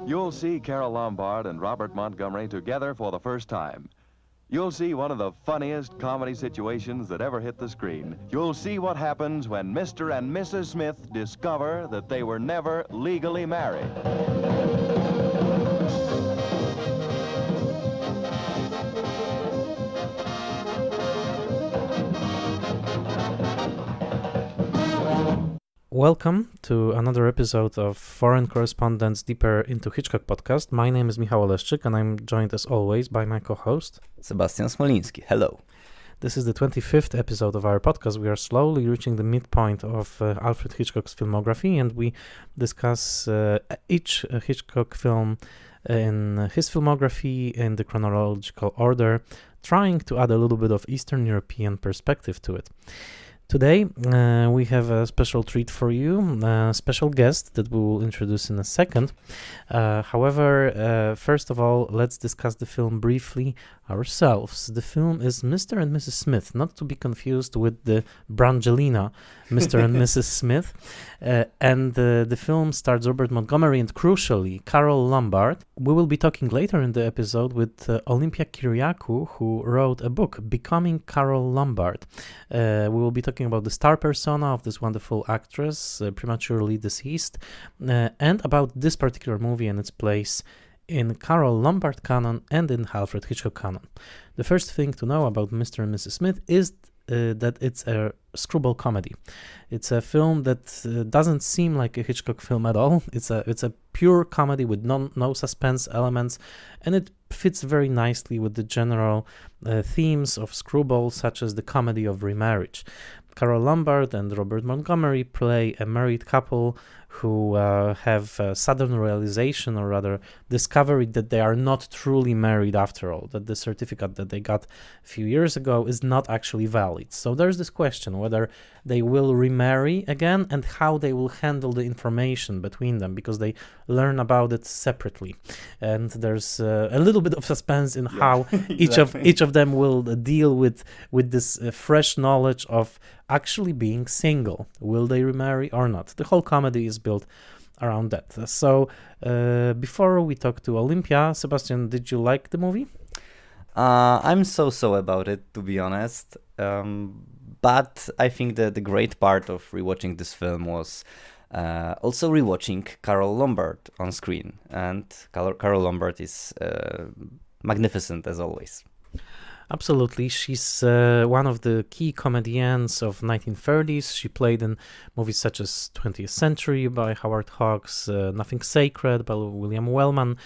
You'll see Carole Lombard and Robert Montgomery together for the first time. You'll see one of the funniest comedy situations that ever hit the screen. You'll see what happens when Mr. and Mrs. Smith discover that they were never legally married. Welcome to another episode of Foreign Correspondents Deeper into Hitchcock podcast. My name is Michał Oleszczyk and I'm joined as always by my co-host Sebastian Smoliński. Hello. This is the 25th episode of our podcast. We are slowly reaching the midpoint of Alfred Hitchcock's filmography, and we discuss each Hitchcock film in his filmography in the chronological order, trying to add a little bit of Eastern European perspective to it. Today, we have a special treat for you, a special guest that we will introduce in a second. However, first of all, let's discuss the film briefly ourselves. The film is Mr. and Mrs. Smith, not to be confused with the Brangelina Mr. and Mrs. Smith. And the film stars Robert Montgomery and, crucially, Carole Lombard. We will be talking later in the episode with Olympia Kiriakou, who wrote a book, Becoming Carole Lombard. We will be talking about the star persona of this wonderful actress, prematurely deceased, and about this particular movie and its place in Carole Lombard canon and in Alfred Hitchcock canon. The first thing to know about Mr. and Mrs. Smith is that it's a screwball comedy. It's a film that doesn't seem like a Hitchcock film at all. It's a pure comedy with no suspense elements, and it fits very nicely with the general themes of screwball, such as the comedy of remarriage. Carole Lombard and Robert Montgomery play a married couple who have a sudden realization, or rather discovery, that they are not truly married after all, that the certificate that they got a few years ago is not actually valid. So there's this question whether they will remarry again and how they will handle the information between them, because they learn about it separately. And there's a little bit of suspense in how Exactly. each of them will deal with this fresh knowledge of actually being single. Will they remarry or not? The whole comedy is built around that. So before we talk to Olympia, Sebastian, did you like the movie? I'm so about it, to be honest. But I think that the great part of rewatching this film was also rewatching Carole Lombard on screen. And Carole Lombard is magnificent as always. Absolutely. She's one of the key comedians of 1930s. She played in movies such as 20th Century by Howard Hawks, Nothing Sacred by William Wellman,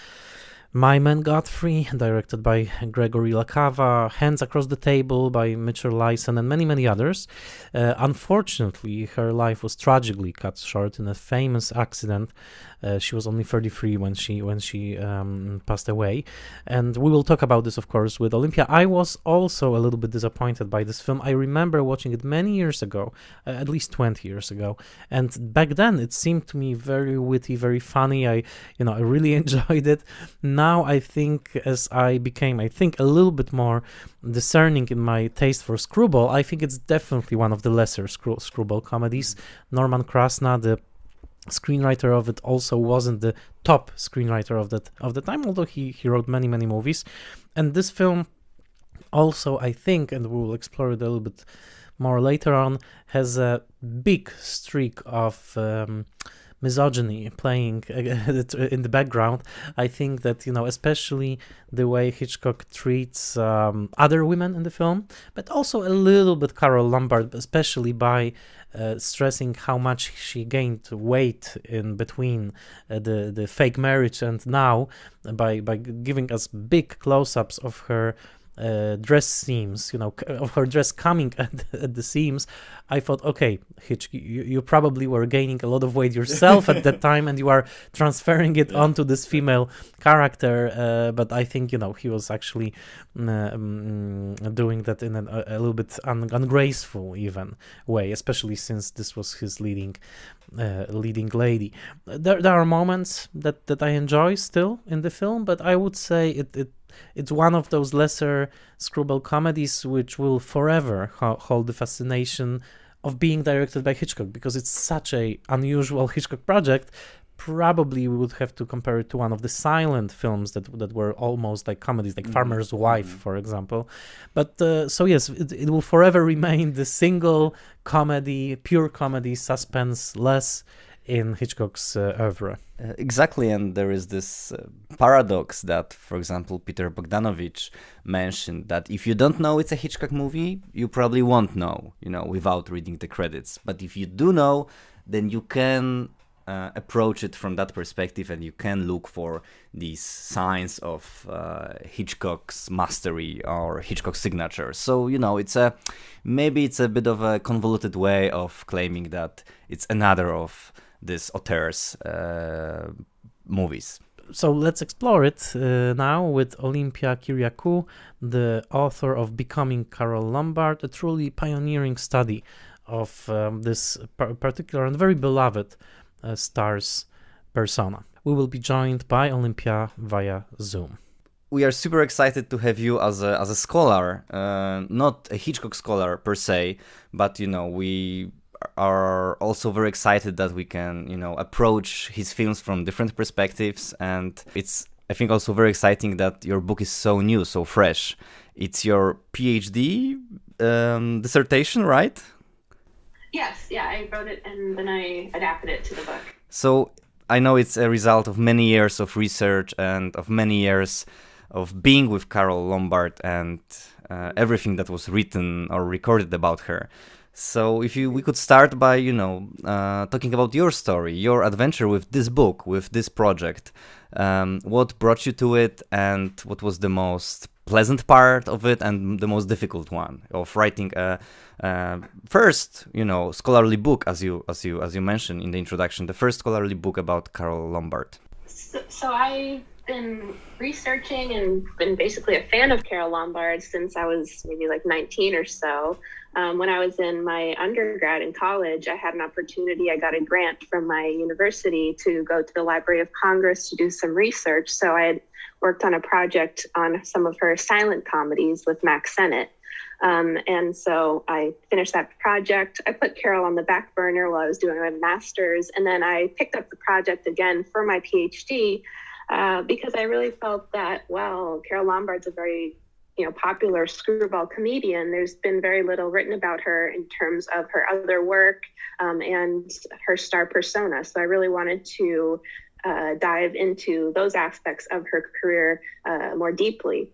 My Man Godfrey, directed by Gregory LaCava, Hands Across the Table by Mitchell Lyson, and many others. Unfortunately, her life was tragically cut short in a famous accident. She was only 33 when she passed away, and we will talk about this, of course, with Olympia. I was also a little bit disappointed by this film. I remember watching it many years ago, at least 20 years ago, and back then it seemed to me very witty, very funny. I really enjoyed it. Now I think, as I became, a little bit more discerning in my taste for screwball, I think it's definitely one of the lesser screwball comedies. Norman Krasna, the screenwriter of it, also wasn't the top screenwriter of the time, although he wrote many movies. And this film also, I think, and we will explore it a little bit more later on, has a big streak of misogyny playing in the background. I think that, especially the way Hitchcock treats other women in the film, but also a little bit Carole Lombard, especially by stressing how much she gained weight in between the fake marriage and now, by giving us big close-ups of her dress seams, of her dress coming at the seams. I thought, okay, Hitch, you probably were gaining a lot of weight yourself at that time, and you are transferring it onto this female character. But I think, he was actually doing that in a little bit ungraceful even way, especially since this was his leading lady. There are moments that I enjoy still in the film, but I would say it's one of those lesser screwball comedies which will forever hold the fascination of being directed by Hitchcock, because it's such a unusual Hitchcock project, probably we would have to compare it to one of the silent films that were almost like comedies, like Farmer's Wife, for example. But so yes, it will forever remain the single comedy, pure comedy, suspense-less in Hitchcock's oeuvre. Exactly, and there is this paradox that, for example, Peter Bogdanovich mentioned, that if you don't know it's a Hitchcock movie, you probably won't know, without reading the credits. But if you do know, then you can approach it from that perspective, and you can look for these signs of Hitchcock's mastery or Hitchcock's signature. So, maybe it's a bit of a convoluted way of claiming that it's another of this auteur's movies. So let's explore it now with Olympia Kiriakou, the author of Becoming Carole Lombard, a truly pioneering study of this particular and very beloved star's persona. We will be joined by Olympia via Zoom. We are super excited to have you as a scholar, not a Hitchcock scholar per se, but we are also very excited that we can, approach his films from different perspectives. And it's, I think, also very exciting that your book is so new, so fresh. It's your PhD dissertation, right? Yes, yeah, I wrote it and then I adapted it to the book. So I know it's a result of many years of research and of many years of being with Carole Lombard and everything that was written or recorded about her. So if we could start by, talking about your story, your adventure with this book, with this project. What brought you to it, and what was the most pleasant part of it and the most difficult one of writing a first, scholarly book, as you mentioned in the introduction, the first scholarly book about Carole Lombard? So I've been researching and been basically a fan of Carole Lombard since I was maybe like 19 or so. When I was in my undergrad in college, I had an opportunity. I got a grant from my university to go to the Library of Congress to do some research. So I had worked on a project on some of her silent comedies with Max Sennett. And so I finished that project. I put Carole on the back burner while I was doing my master's. And then I picked up the project again for my PhD because I really felt that, well, Carole Lombard's a very popular screwball comedian. There's been very little written about her in terms of her other work and her star persona. So I really wanted to dive into those aspects of her career more deeply.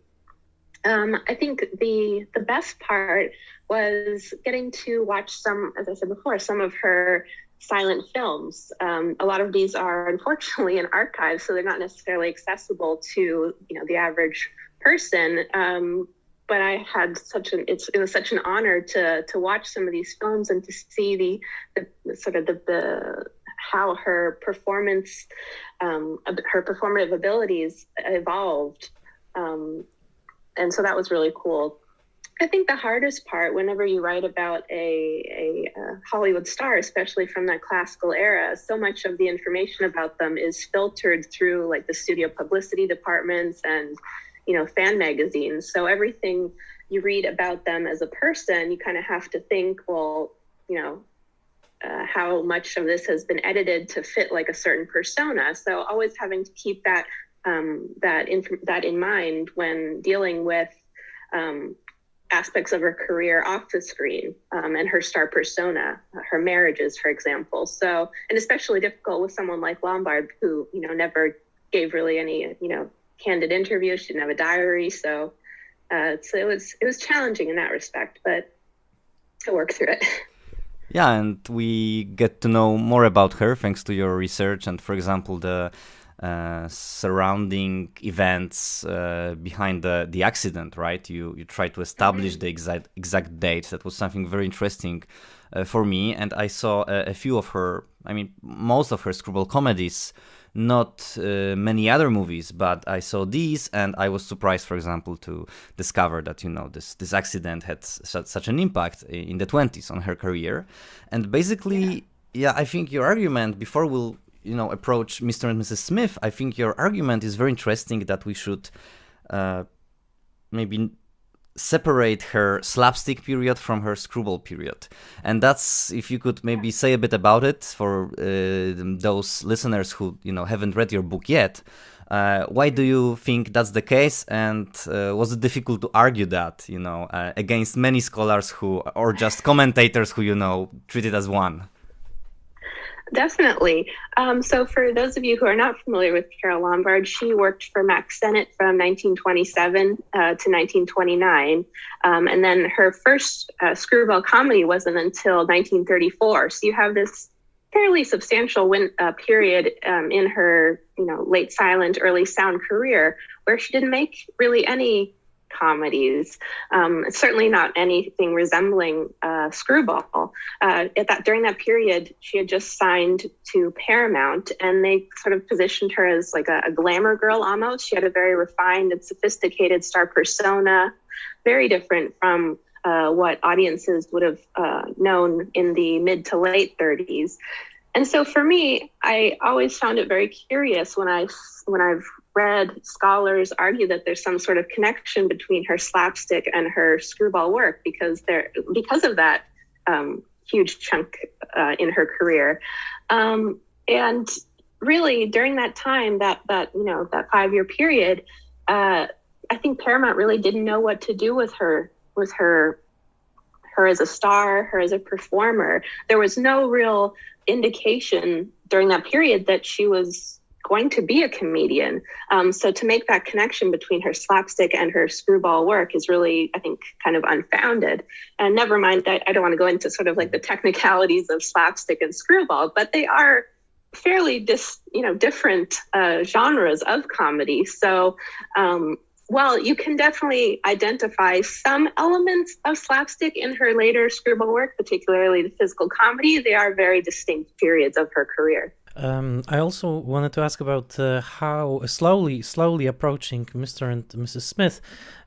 I think the best part was getting to watch some, as I said before, some of her silent films. A lot of these are unfortunately in archives, so they're not necessarily accessible to the average person. But I had it was such an honor to watch some of these films and to see the sort of the how her performance, her performative abilities evolved. And so that was really cool. I think the hardest part, whenever you write about a Hollywood star, especially from that classical era, so much of the information about them is filtered through like the studio publicity departments and fan magazines. So everything you read about them as a person, you kind of have to think, well, how much of this has been edited to fit like a certain persona. So always having to keep that in mind when dealing with aspects of her career off the screen and her star persona, her marriages, for example. So, and especially difficult with someone like Lombard, who never gave really any candid interviews. She didn't have a diary, so it was challenging in that respect, but I worked through it. Yeah, and we get to know more about her thanks to your research and, for example, the surrounding events behind the accident, right? You try to establish the exact date. That was something very interesting for me, and I saw a few of her, most of her screwball comedies, not many other movies, but I saw these, and I was surprised, for example, to discover that this accident had such an impact in the 20s on her career. And basically, I think your argument, before we'll approach Mr. and Mrs. Smith, I think your argument is very interesting, that we should maybe separate her slapstick period from her screwball period. And that's, if you could maybe say a bit about it for those listeners who haven't read your book yet. Why do you think that's the case, and was it difficult to argue that against many scholars or just commentators who treat it as one? Definitely. So for those of you who are not familiar with Carole Lombard, she worked for Max Sennett from 1927 to 1929. And then her first screwball comedy wasn't until 1934. So you have this fairly substantial period in her late silent, early sound career where she didn't make really any comedies, certainly not anything resembling screwball. During that period, she had just signed to Paramount, and they sort of positioned her as like a glamour girl almost. She had a very refined and sophisticated star persona, very different from what audiences would have known in the mid to late 30s. And so for me, I always found it very curious when I've read scholars argue that there's some sort of connection between her slapstick and her screwball work because of that huge chunk in her career. And really during that time, that 5-year period, I think Paramount really didn't know what to do with her as a star, her as a performer. There was no real indication during that period that she was going to be a comedian. So to make that connection between her slapstick and her screwball work is really, I think, kind of unfounded. And never mind that I don't want to go into sort of like the technicalities of slapstick and screwball, but they are fairly different genres of comedy. So while you can definitely identify some elements of slapstick in her later screwball work, particularly the physical comedy, they are very distinct periods of her career. I also wanted to ask about how slowly approaching Mr. and Mrs. Smith,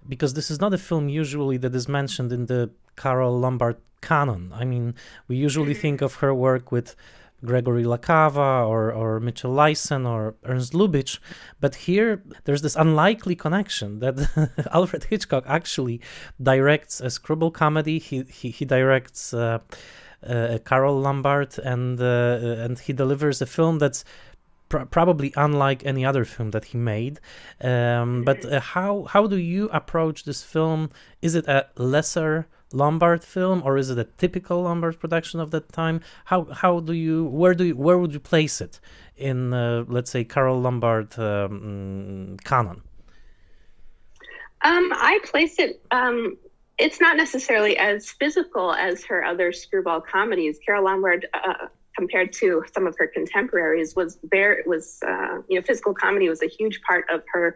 because this is not a film usually that is mentioned in the Carole Lombard canon. I mean, we usually think of her work with Gregory LaCava or Mitchell Lyson or Ernst Lubitsch, but here there's this unlikely connection that Alfred Hitchcock actually directs a screwball comedy. He directs Carole Lombard, and he delivers a film that's probably unlike any other film that he made. But how do you approach this film? Is it a lesser Lombard film, or is it a typical Lombard production of that time? Where would you place it in let's say Carole Lombard canon? I place it. It's not necessarily as physical as her other screwball comedies. Carole Lombard, compared to some of her contemporaries, physical comedy was a huge part of her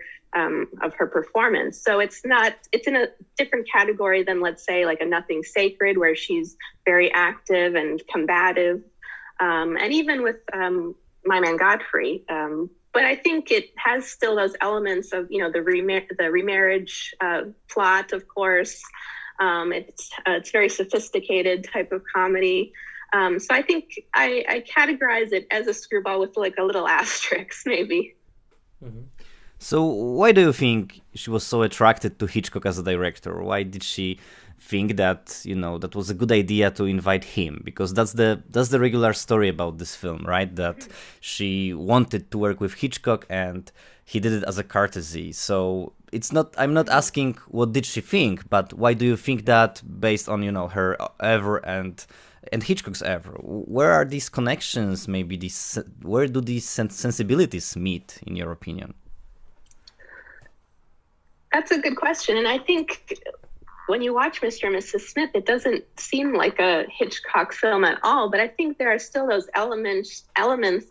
performance. So it's in a different category than, let's say, like a Nothing Sacred, where she's very active and combative, and even with My Man Godfrey. But I think it has still those elements of the remarriage plot, of course. It's very sophisticated type of comedy. So I think I categorize it as a screwball with like a little asterisk, maybe. Mm-hmm. So why do you think she was so attracted to Hitchcock as a director? Why did she think that that was a good idea to invite him? Because that's the regular story about this film, right? That she wanted to work with Hitchcock and he did it as a courtesy. So I'm not asking what did she think, but why do you think that based on her ever and Hitchcock's ever? Where are these connections? Where do these sensibilities meet, in your opinion? That's a good question. And I think when you watch Mr. and Mrs. Smith, it doesn't seem like a Hitchcock film at all, but I think there are still those elements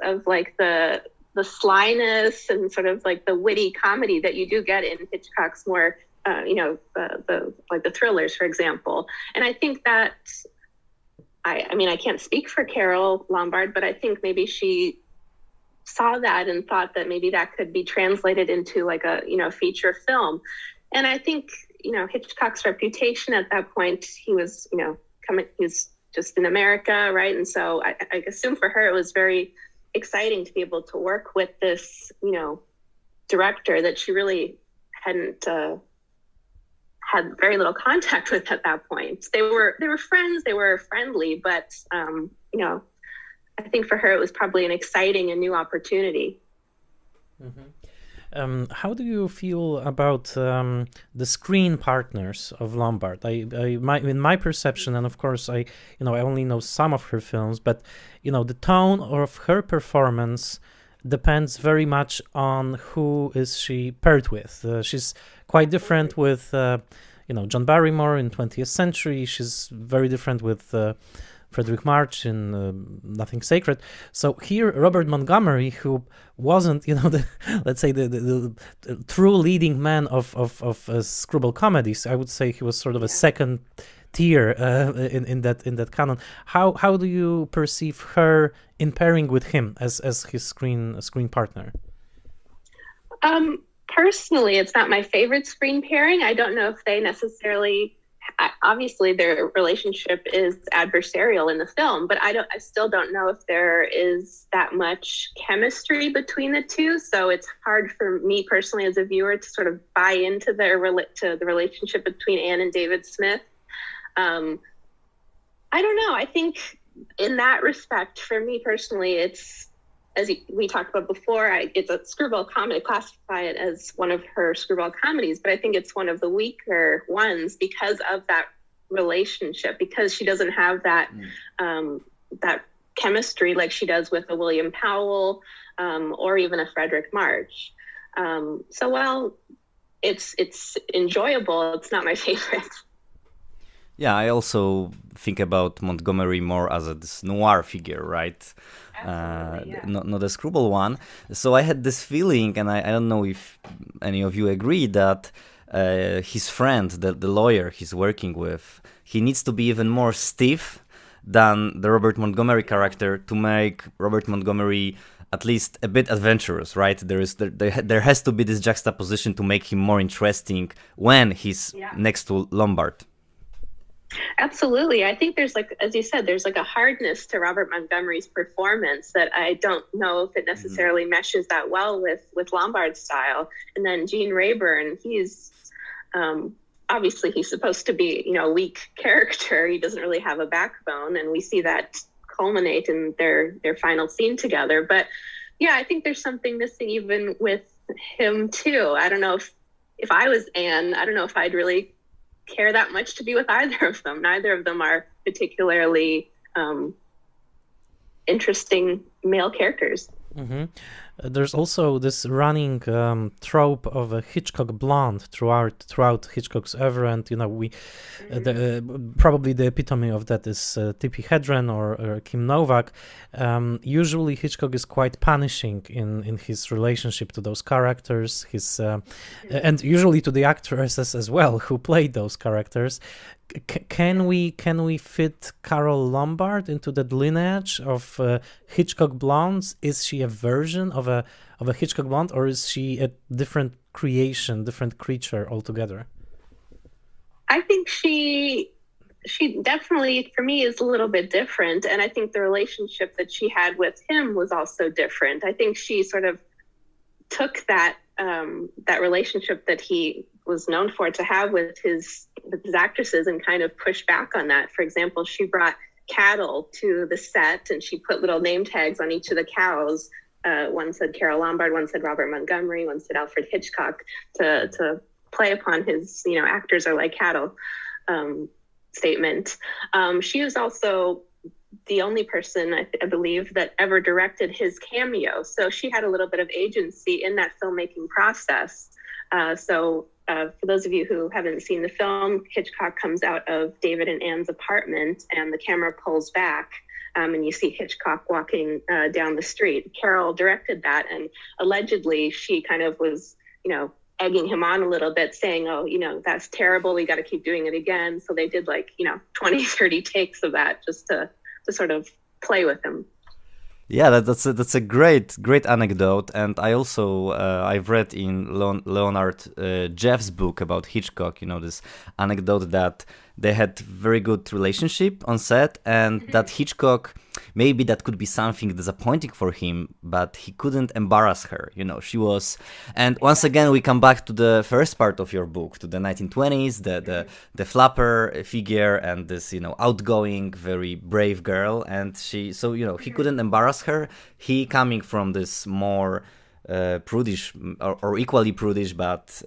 of like the slyness and sort of like the witty comedy that you do get in Hitchcock's more, the thrillers, for example. And I think that, I can't speak for Carole Lombard, but I think maybe she saw that and thought that maybe that could be translated into like a, feature film. And I think, Hitchcock's reputation at that point, he was just in America, right? And so I assume for her, it was very exciting to be able to work with this, director that she really hadn't had very little contact with at that point. They were friends, they were friendly, but I think for her it was probably an exciting and new opportunity. How do you feel about the screen partners of Lombard? In my perception, and of course I only know some of her films, but the tone of her performance depends very much on who is she paired with. She's quite different with John Barrymore in 20th Century. She's very different with Frederick March in Nothing Sacred. So here, Robert Montgomery, who wasn't, let's say the true leading man of screwball comedies, I would say he was sort of a second tier in that canon. How do you perceive her in pairing with him as his screen partner? Personally, it's not my favorite screen pairing. I don't know if they necessarily. Obviously, their relationship is adversarial in the film, but I still don't know if there is that much chemistry between the two. So it's hard for me personally as a viewer to sort of buy into the relationship between Anne and David Smith. I don't know. I think in that respect, for me personally, it's, as we talked about before, it's a screwball comedy. I classify it as one of her screwball comedies, but I think it's one of the weaker ones because of that relationship, because she doesn't have that that chemistry like she does with a William Powell or even a Frederick March. So while it's enjoyable, it's not my favorite. Yeah, I also think about Montgomery more as this noir figure, right? Not a screwball one. So I had this feeling, and I don't know if any of you agree, that his friend, the lawyer he's working with, he needs to be even more stiff than the Robert Montgomery character to make Robert Montgomery at least a bit adventurous, right? There has to be this juxtaposition to make him more interesting when he's next to Lombard. Absolutely. I think there's, like, as you said, there's like a hardness to Robert Montgomery's performance that I don't know if it necessarily meshes that well with Lombard's style. And then Gene Rayburn, he's obviously he's supposed to be, a weak character. He doesn't really have a backbone, and we see that culminate in their final scene together. But yeah, I think there's something missing even with him too. I don't know if I was Anne, I don't know if I'd really care that much to be with either of them. Neither of them are particularly interesting male characters. There's also this running trope of a Hitchcock blonde throughout Hitchcock's oeuvre, and probably the epitome of that is Tippi Hedren or Kim Novak. Usually Hitchcock is quite punishing in his relationship to those characters, and usually to the actresses as well who played those characters. Can we fit Carole Lombard into that lineage of Hitchcock blondes? Is she a version of a Hitchcock blonde, or is she a different creation, different creature altogether? I think she definitely, for me, is a little bit different, and I think the relationship that she had with him was also different. I think she sort of took that relationship that he was known for to have with his actresses and kind of pushed back on that. For example, she brought cattle to the set and she put little name tags on each of the cows. One said Carole Lombard, one said Robert Montgomery, one said Alfred Hitchcock, to play upon his, actors are like cattle statement. She was also the only person, I believe, that ever directed his cameo. So she had a little bit of agency in that filmmaking process. For those of you who haven't seen the film, Hitchcock comes out of David and Anne's apartment and the camera pulls back and you see Hitchcock walking down the street. Carole directed that, and allegedly she kind of was, egging him on a little bit, saying, oh, that's terrible, we got to keep doing it again. So they did 20, 30 takes of that just to sort of play with him. Yeah, that's a great anecdote, and I also I've read in Leonard Jeff's book about Hitchcock, this anecdote that they had very good relationship on set, and that Hitchcock, maybe that could be something disappointing for him, but he couldn't embarrass her. She was, and once again we come back to the first part of your book, to the 1920s, the flapper figure and this outgoing, very brave girl, and he couldn't embarrass her. He coming from this more prudish or equally prudish, but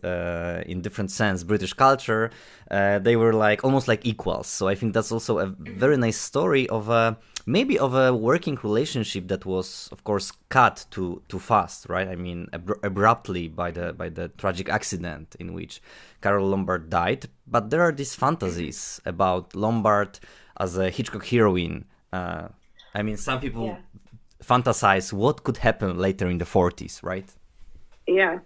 in different sense, British culture, they were like almost like equals. So I think that's also a very nice story of maybe of a working relationship that was, of course, cut too fast, right? I mean, abruptly by the tragic accident in which Carole Lombard died. But there are these fantasies about Lombard as a Hitchcock heroine. I mean, some people fantasize what could happen later in the 40s, right? Yeah.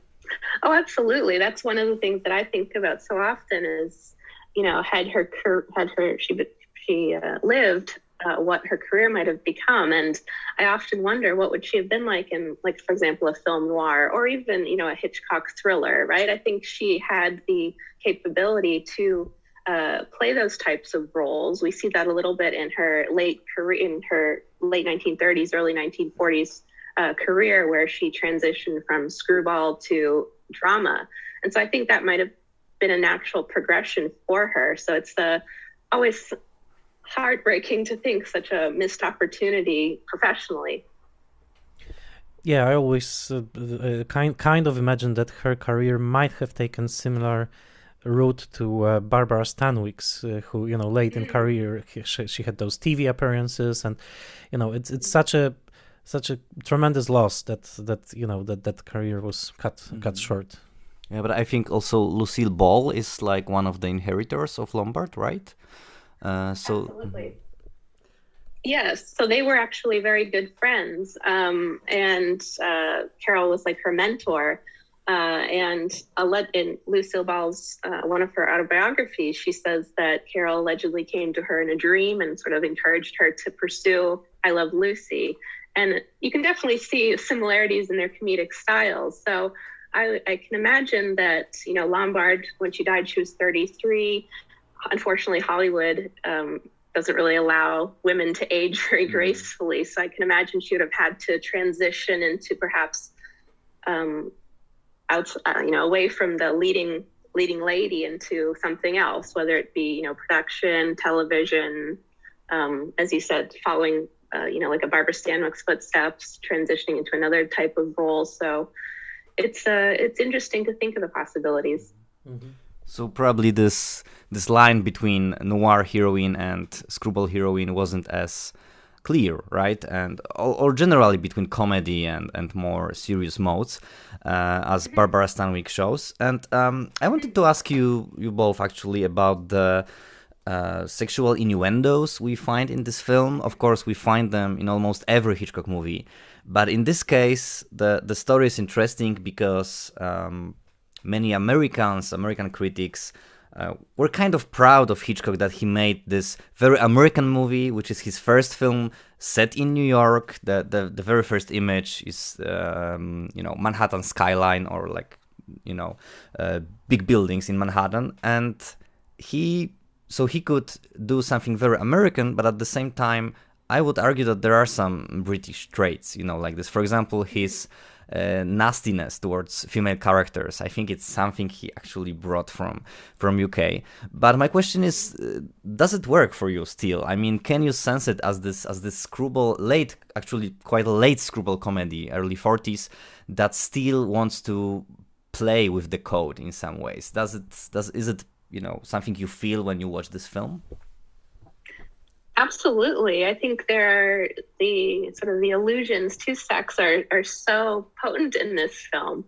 Oh, absolutely. That's one of the things that I think about so often is, had she lived, what her career might have become. And I often wonder what would she have been like in, like, for example, a film noir or even, a Hitchcock thriller, right? I think she had the capability to play those types of roles. We see that a little bit in her late career, in her late 1930s, early 1940s career, where she transitioned from screwball to drama. And so I think that might have been a natural progression for her. So it's always heartbreaking to think such a missed opportunity professionally. Yeah, I always kind of imagine that her career might have taken similar route to Barbara Stanwyck's, who late in career she had those TV appearances, and it's such a tremendous loss that career was cut short. Yeah, but I think also Lucille Ball is like one of the inheritors of Lombard, right? Absolutely. Yes, so they were actually very good friends, and Carole was like her mentor. And in Lucille Ball's, one of her autobiographies, she says that Carole allegedly came to her in a dream and sort of encouraged her to pursue I Love Lucy. And you can definitely see similarities in their comedic styles. So I can imagine that, Lombard, when she died, she was 33. Unfortunately, Hollywood doesn't really allow women to age very gracefully. So I can imagine she would have had to transition into perhaps away from the leading lady into something else, whether it be, production, television, as you said, following, like a Barbara Stanwyck's footsteps, transitioning into another type of role. So it's interesting to think of the possibilities. Mm-hmm. So probably this line between noir heroine and screwball heroine wasn't as clear, right? And or generally between comedy and more serious modes, as Barbara Stanwyck shows. And I wanted to ask you both actually about the sexual innuendos we find in this film. Of course, we find them in almost every Hitchcock movie, but in this case, the story is interesting because many American critics were kind of proud of Hitchcock, that he made this very American movie, which is his first film set in New York. The very first image is Manhattan skyline, or like big buildings in Manhattan, and he could do something very American, but at the same time I would argue that there are some British traits, like this. For example, his nastiness towards female characters. I think it's something he actually brought from UK. But my question is, does it work for you still? I mean, can you sense it as this screwball, quite a late screwball comedy, early 40s, that still wants to play with the code in some ways? Is it something you feel when you watch this film? Absolutely. I think the allusions to sex are so potent in this film.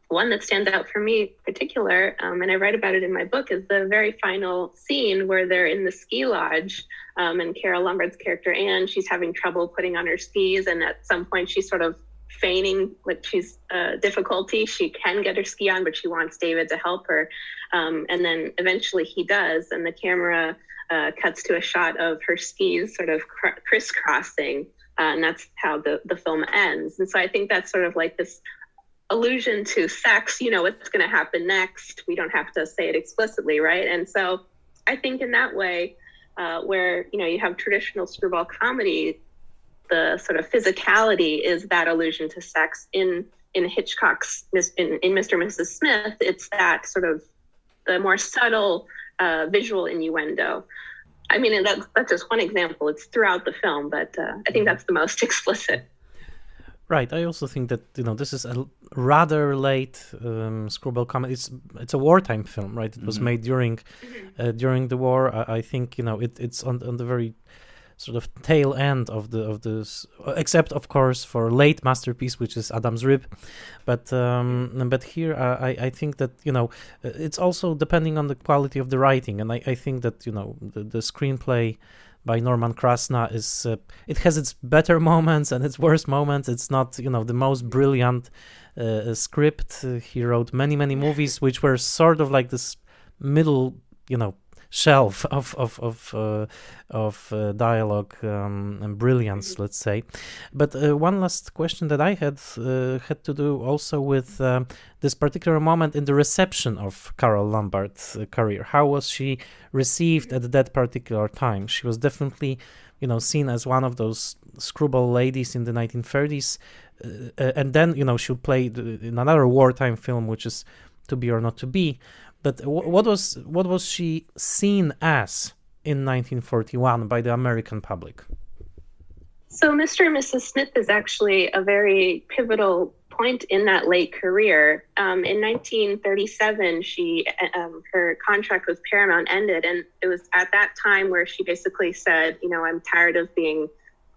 One that stands out for me in particular, and I write about it in my book, is the very final scene where they're in the ski lodge, and Carole Lombard's character, Anne, she's having trouble putting on her skis, and at some point she's sort of feigning like she's difficulty. She can get her ski on, but she wants David to help her. And then eventually he does, and the camera cuts to a shot of her skis sort of crisscrossing, and that's how the film ends. And so I think that's sort of like this allusion to sex, what's going to happen next. We don't have to say it explicitly, right? And so I think in that way, where, you have traditional screwball comedy, the sort of physicality is that allusion to sex. In Hitchcock's, in Mr. and Mrs. Smith, it's that sort of the more subtle visual innuendo. I mean, that's just one example. It's throughout the film, but I think that's the most explicit. Right. I also think that this is a rather late screwball comedy. It's a wartime film, right? It was made during the war. I think it's on the very sort of tail end of this, except of course for late masterpiece, which is Adam's Rib. But here I think that it's also depending on the quality of the writing, and I think that the screenplay by Norman Krasna is it has its better moments and its worst moments. It's not the most brilliant script. He wrote many movies which were sort of like this middle shelf of dialogue and brilliance, let's say. But one last question that I had to do also with this particular moment in the reception of Carole Lombard's career. How was she received at that particular time? She was definitely seen as one of those screwball ladies in the 1930s, and then she played in another wartime film, which is To Be or Not to Be. But what was she seen as in 1941 by the American public? So Mr. and Mrs. Smith is actually a very pivotal point in that late career. In 1937, her contract with Paramount ended, and it was at that time where she basically said, I'm tired of being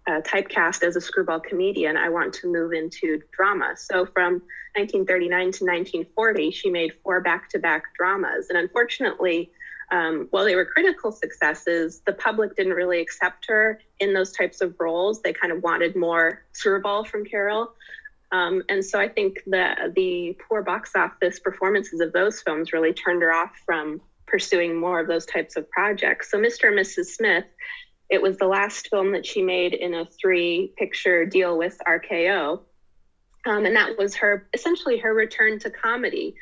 typecast as a screwball comedian. I want to move into drama. So from 1939 to 1940, she made 4 back-to-back dramas. And unfortunately, while they were critical successes, the public didn't really accept her in those types of roles. They kind of wanted more screwball from Carole. And so I think the poor box office performances of those films really turned her off from pursuing more of those types of projects. So Mr. and Mrs. Smith, it was the last film that she made in a 3-picture deal with RKO. And that was essentially her return to comedy.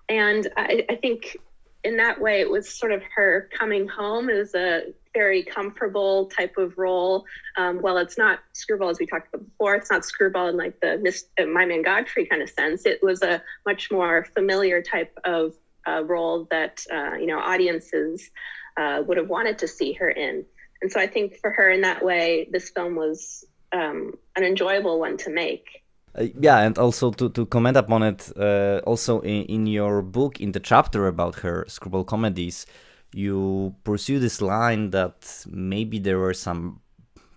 And I think in that way, it was sort of her coming home. It was a very comfortable type of role. Well, it's not screwball, as we talked about before. It's not screwball in like the My Man Godfrey kind of sense. It was a much more familiar type of role that, audiences would have wanted to see her in. And so I think for her in that way, this film was an enjoyable one to make. And also to comment upon it, also in your book, in the chapter about her screwball comedies, you pursue this line that maybe there were some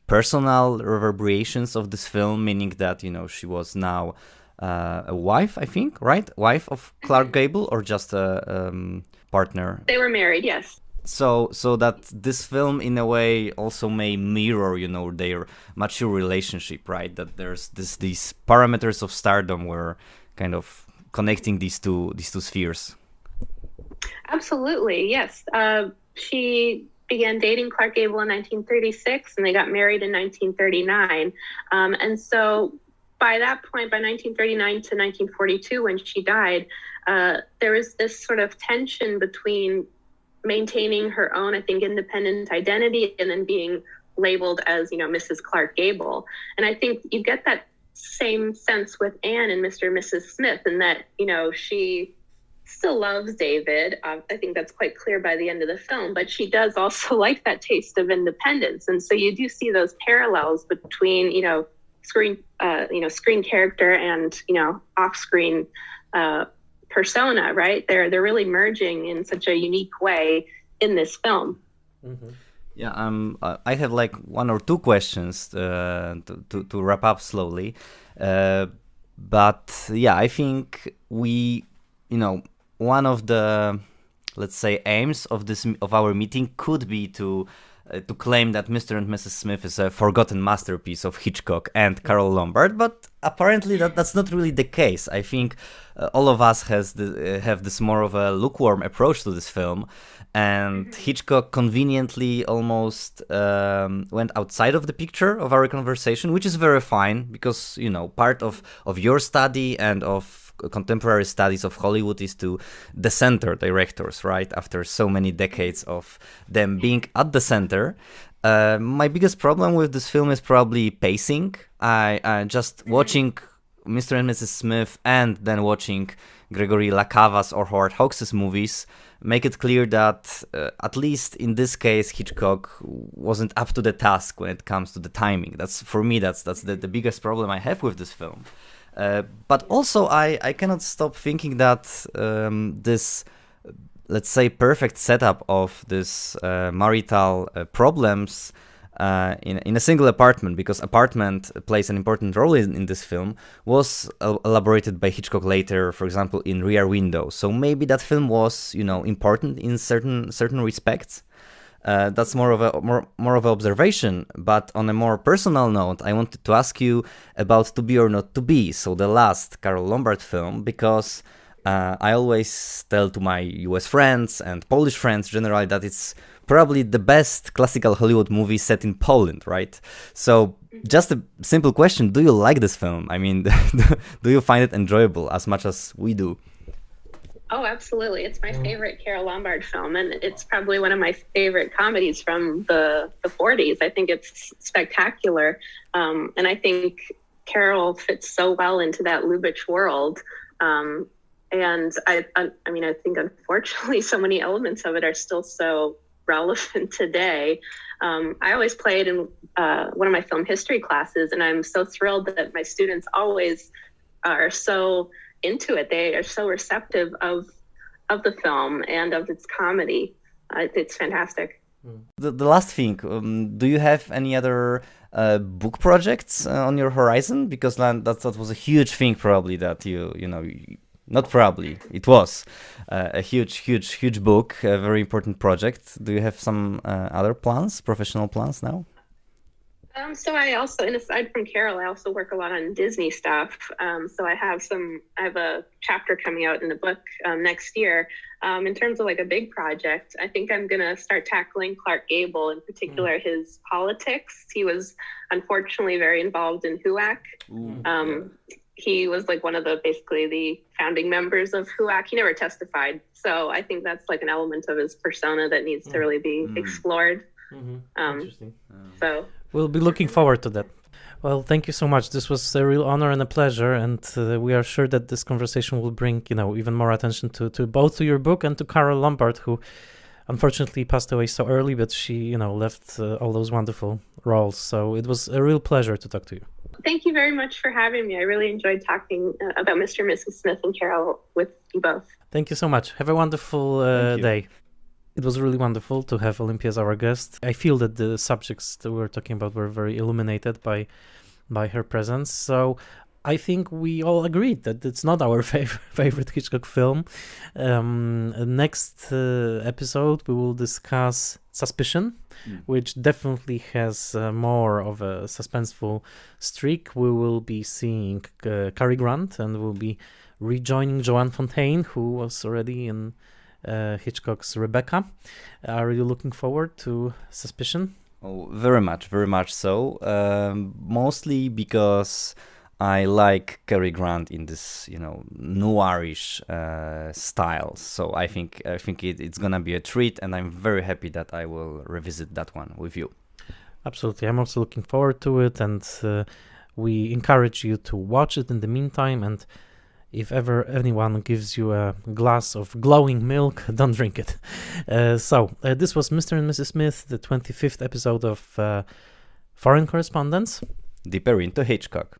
personal reverberations of this film, meaning that, she was now a wife, I think, right? Wife of Clark Gable, or just a partner? They were married, yes. So that this film in a way also may mirror, their mature relationship, right? That there's these parameters of stardom were kind of connecting these two spheres. Absolutely, yes. She began dating Clark Gable in 1936, and they got married in 1939. And so by that point, by 1939 to 1942, when she died, there was this sort of tension between maintaining her own, I think, independent identity and then being labeled as, Mrs. Clark Gable. And I think you get that same sense with Anne and Mr. and Mrs. Smith, in that, she still loves David. I think that's quite clear by the end of the film, but she does also like that taste of independence. And so you do see those parallels between, screen character and, off-screen persona, right? They're really merging in such a unique way in this film. Mm-hmm. Yeah, I have like 1 or 2 questions to wrap up slowly, but yeah, I think we, one of the, let's say, aims of our meeting could be to claim that Mr. and Mrs. Smith is a forgotten masterpiece of Hitchcock and Carole Lombard, but apparently that's not really the case. I think all of us have this more of a lukewarm approach to this film, and Hitchcock conveniently almost went outside of the picture of our conversation, which is very fine, because part of your study and of contemporary studies of Hollywood is to decenter directors, right? After so many decades of them being at the center. My biggest problem with this film is probably pacing. I just watching Mr. and Mrs. Smith and then watching Gregory Lacava's or Howard Hawks' movies make it clear that, at least in this case, Hitchcock wasn't up to the task when it comes to the timing. For me, that's the biggest problem I have with this film. But also, I cannot stop thinking that this, let's say, perfect setup of this marital problems in a single apartment, because apartment plays an important role in this film, was elaborated by Hitchcock later, for example, in Rear Window. So maybe that film was, important in certain respects. That's more of an observation. But on a more personal note, I wanted to ask you about To Be or Not to Be, so the last Carole Lombard film, because I always tell to my US friends and Polish friends generally that it's probably the best classical Hollywood movie set in Poland, right? So just a simple question, do you like this film? I mean, do you find it enjoyable as much as we do? Oh, absolutely. It's my favorite Carole Lombard film, and it's probably one of my favorite comedies from the 40s. I think it's spectacular. And I think Carole fits so well into that Lubitsch world. And I mean, I think unfortunately so many elements of it are still so relevant today. I always play it in one of my film history classes, and I'm so thrilled that my students always are so into it. They are so receptive of the film and of its comedy. It's fantastic. The last thing, do you have any other book projects on your horizon? Because that was a huge thing, probably, that not probably, it was a huge book, a very important project. Do you have some other plans, professional plans now? So I also, and aside from Carole, I also work a lot on Disney stuff. So I have a chapter coming out in the book next year. In terms of like a big project, I think I'm going to start tackling Clark Gable, in particular his politics. He was unfortunately very involved in HUAC. He was like one of basically the founding members of HUAC. He never testified. So I think that's like an element of his persona that needs to really be explored. Interesting. So we'll be looking forward to that. Well, thank you so much. This was a real honor and a pleasure, and we are sure that this conversation will bring, even more attention to both to your book and to Carole Lombard, who unfortunately passed away so early, but she, left all those wonderful roles. So it was a real pleasure to talk to you. Thank you very much for having me. I really enjoyed talking about Mr. and Mrs. Smith and Carole with you both. Thank you so much. Have a wonderful day. It was really wonderful to have Olympia as our guest. I feel that the subjects that we were talking about were very illuminated by her presence. So I think we all agreed that it's not our favorite Hitchcock film. Next episode, we will discuss Suspicion, which definitely has more of a suspenseful streak. We will be seeing Cary Grant, and we'll be rejoining Joanne Fontaine, who was already in Hitchcock's Rebecca. Are you looking forward to Suspicion? Oh, very much so. Mostly because I like Cary Grant in this, noirish style. So I think it's gonna be a treat, and I'm very happy that I will revisit that one with you. Absolutely, I'm also looking forward to it, and we encourage you to watch it in the meantime. And if ever anyone gives you a glass of glowing milk, don't drink it. So this was Mr. and Mrs. Smith, the 25th episode of Foreign Correspondence. Deeper into Hitchcock.